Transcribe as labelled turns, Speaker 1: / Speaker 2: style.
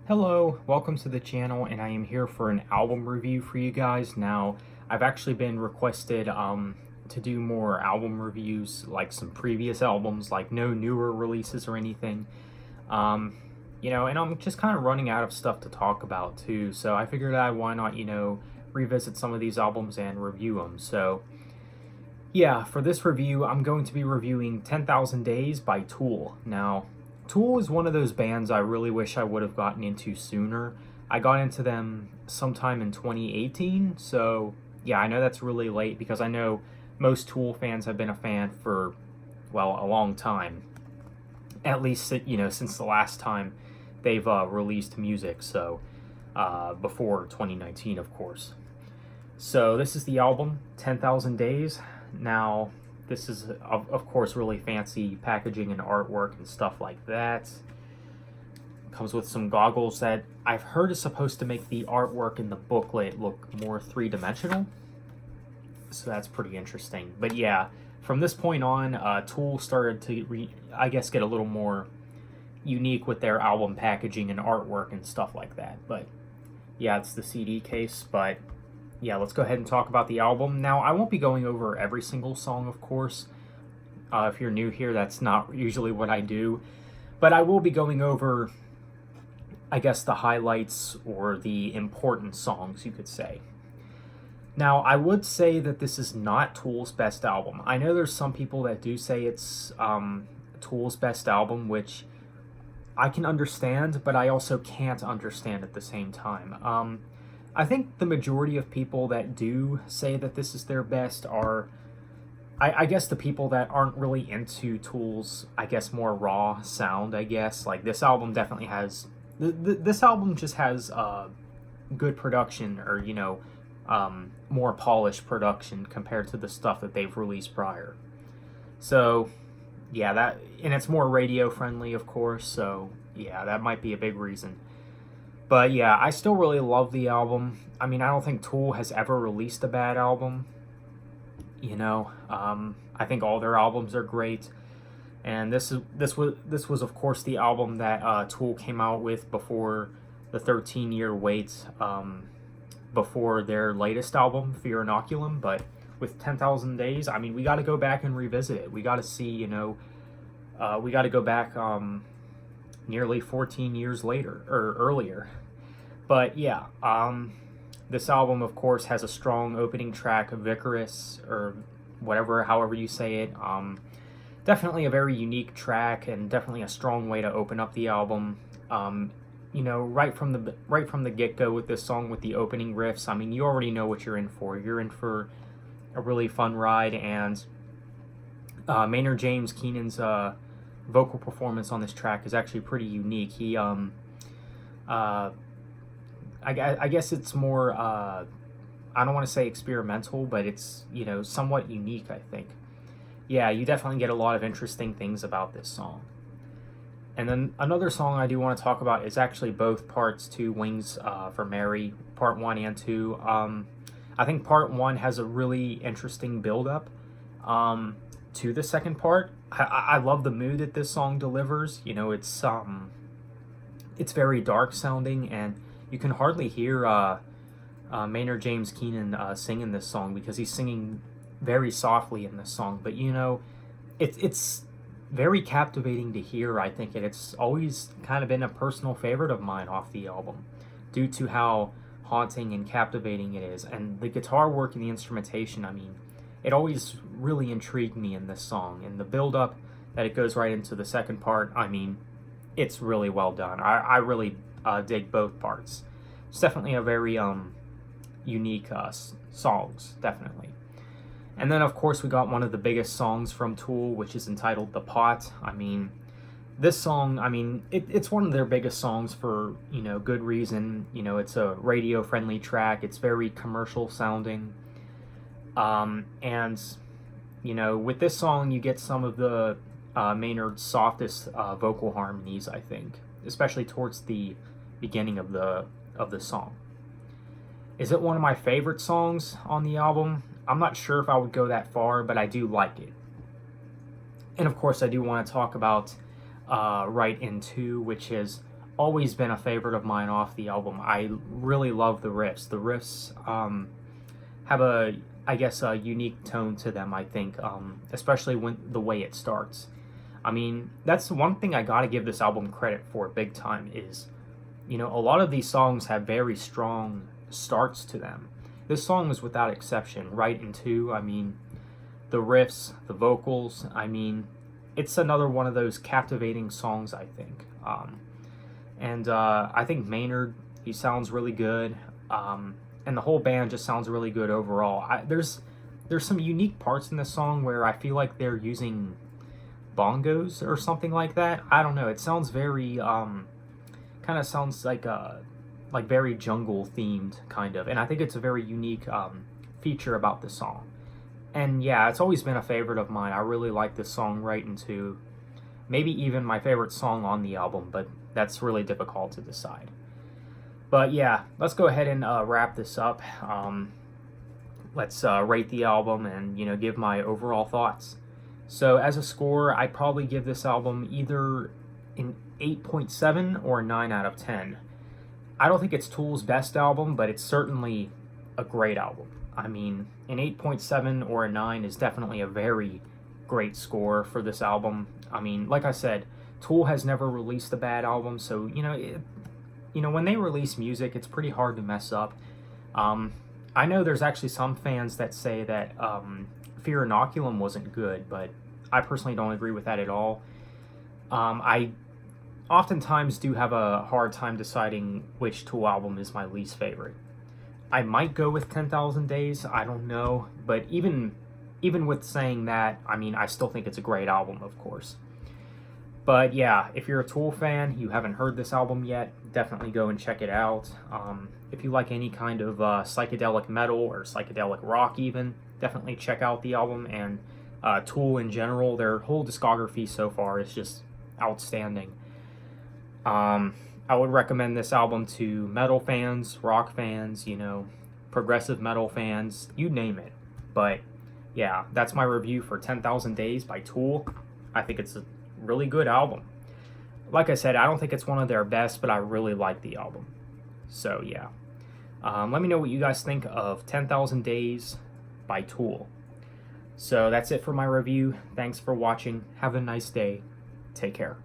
Speaker 1: Hello, welcome to the channel, and I am here for an album review for you guys. Now, I've actually been requested to do more album reviews, like some previous albums, like no newer releases or anything. Um, and I'm just kind of running out of stuff to talk about too, so I figured why not, revisit some of these albums and review them. So, yeah, for this review, I'm going to be reviewing 10,000 Days by Tool. Now, Tool is one of those bands I really wish I would have gotten into sooner. I got into them sometime in 2018, so yeah, I know that's really late because I know most Tool fans have been a fan for, well, a long time. At least, since the last time they've released music, so before 2019, of course. So this is the album, 10,000 Days. Now, this is, of course, really fancy packaging and artwork and stuff like that. Comes with some goggles that I've heard is supposed to make the artwork in the booklet look more three-dimensional. So that's pretty interesting. But yeah, from this point on, Tool started to, I guess, get a little more unique with their album packaging and artwork and stuff like that. But yeah, it's the CD case, but yeah, let's go ahead and talk about the album. Now, I won't be going over every single song, of course. If you're new here, that's not usually what I do. But I will be going over, I guess, the highlights or the important songs, you could say. Now, I would say that this is not Tool's best album. I know there's some people that do say it's Tool's best album, which I can understand, but I also can't understand at the same time. I think the majority of people that do say that this is their best are, I guess, the people that aren't really into Tool's, I guess, more raw sound, I guess. Like, this album definitely has, this album just has good production, or, more polished production compared to the stuff that they've released prior. So, yeah, and it's more radio friendly, of course, so, yeah, that might be a big reason. But yeah, I still really love the album. I mean, I don't think Tool has ever released a bad album. I think all their albums are great. And this was of course the album that Tool came out with before the 13-year wait before their latest album, Fear Inoculum. But with 10,000 Days, I mean, we got to go back and revisit it. We got to see, we got to go back nearly 14 years later, or earlier. But yeah, this album, of course, has a strong opening track, Vicarous, or whatever, however you say it. Definitely a very unique track, and definitely a strong way to open up the album. Right from the get-go with this song, with the opening riffs, I mean, you already know what you're in for. You're in for a really fun ride, and Maynard James Keenan's vocal performance on this track is actually pretty unique. He, I guess it's more, I don't want to say experimental, but it's, somewhat unique, I think. Yeah, you definitely get a lot of interesting things about this song. And then another song I do want to talk about is actually both parts to Wings for Mary, part 1 and 2. I think part 1 has a really interesting build-up to the second part. I love the mood that this song delivers. It's very dark sounding, and you can hardly hear Maynard James Keenan singing this song because he's singing very softly in this song. But it's very captivating to hear, I think, and it's always kind of been a personal favorite of mine off the album, due to how haunting and captivating it is. And the guitar work and the instrumentation, I mean, it always really intrigued me in this song. And the build-up that it goes right into the second part, I mean, it's really well done. I really dig both parts. It's definitely a very unique songs, definitely. And then, of course, we got one of the biggest songs from Tool, which is entitled The Pot. I mean, this song, I mean, it's one of their biggest songs for, good reason. It's a radio-friendly track. It's very commercial sounding. And, with this song, you get some of the Maynard's softest vocal harmonies, I think, especially towards the beginning of the song. Is it one of my favorite songs on the album? I'm not sure if I would go that far, but I do like it. And of course, I do want to talk about right in 2, which is always been a favorite of mine off the album. I really love the riffs. The riffs have a, I guess, a unique tone to them, I think, especially when the way it starts. I mean, that's one thing I gotta give this album credit for big time is, you know, a lot of these songs have very strong starts to them. This song was without exception, right into, I mean, the riffs, the vocals, I mean, it's another one of those captivating songs, I think. I think Maynard, he sounds really good, and the whole band just sounds really good overall. There's some unique parts in this song where I feel like they're using bongos or something like that. I don't know. It sounds very kind of sounds like very jungle themed kind of, and I think it's a very unique feature about the song. And yeah, it's always been a favorite of mine. I really like this song right into maybe even my favorite song on the album, but that's really difficult to decide. But yeah, let's go ahead and wrap this up. Let's rate the album and, you know, give my overall thoughts. So as a score, I'd probably give this album either an 8.7 or a 9 out of 10. I don't think it's Tool's best album, but it's certainly a great album. I mean, an 8.7 or a 9 is definitely a very great score for this album. I mean, like I said, Tool has never released a bad album, so, you know, when they release music, it's pretty hard to mess up. I know there's actually some fans that say that Fear Inoculum wasn't good, but I personally don't agree with that at all. I oftentimes do have a hard time deciding which Tool album is my least favorite. I might go with 10,000 Days, I don't know, but even with saying that, I mean, I still think it's a great album, of course. But yeah, if you're a Tool fan, you haven't heard this album yet, definitely go and check it out. If you like any kind of psychedelic metal or psychedelic rock even, definitely check out the album. And Tool in general, their whole discography so far is just outstanding. I would recommend this album to metal fans, rock fans, you know, progressive metal fans, you name it. But yeah, that's my review for 10,000 Days by Tool. I think it's a really good album. Like I said, I don't think it's one of their best, but I really like the album. So yeah. Let me know what you guys think of 10,000 Days by Tool. So that's it for my review. Thanks for watching. Have a nice day. Take care.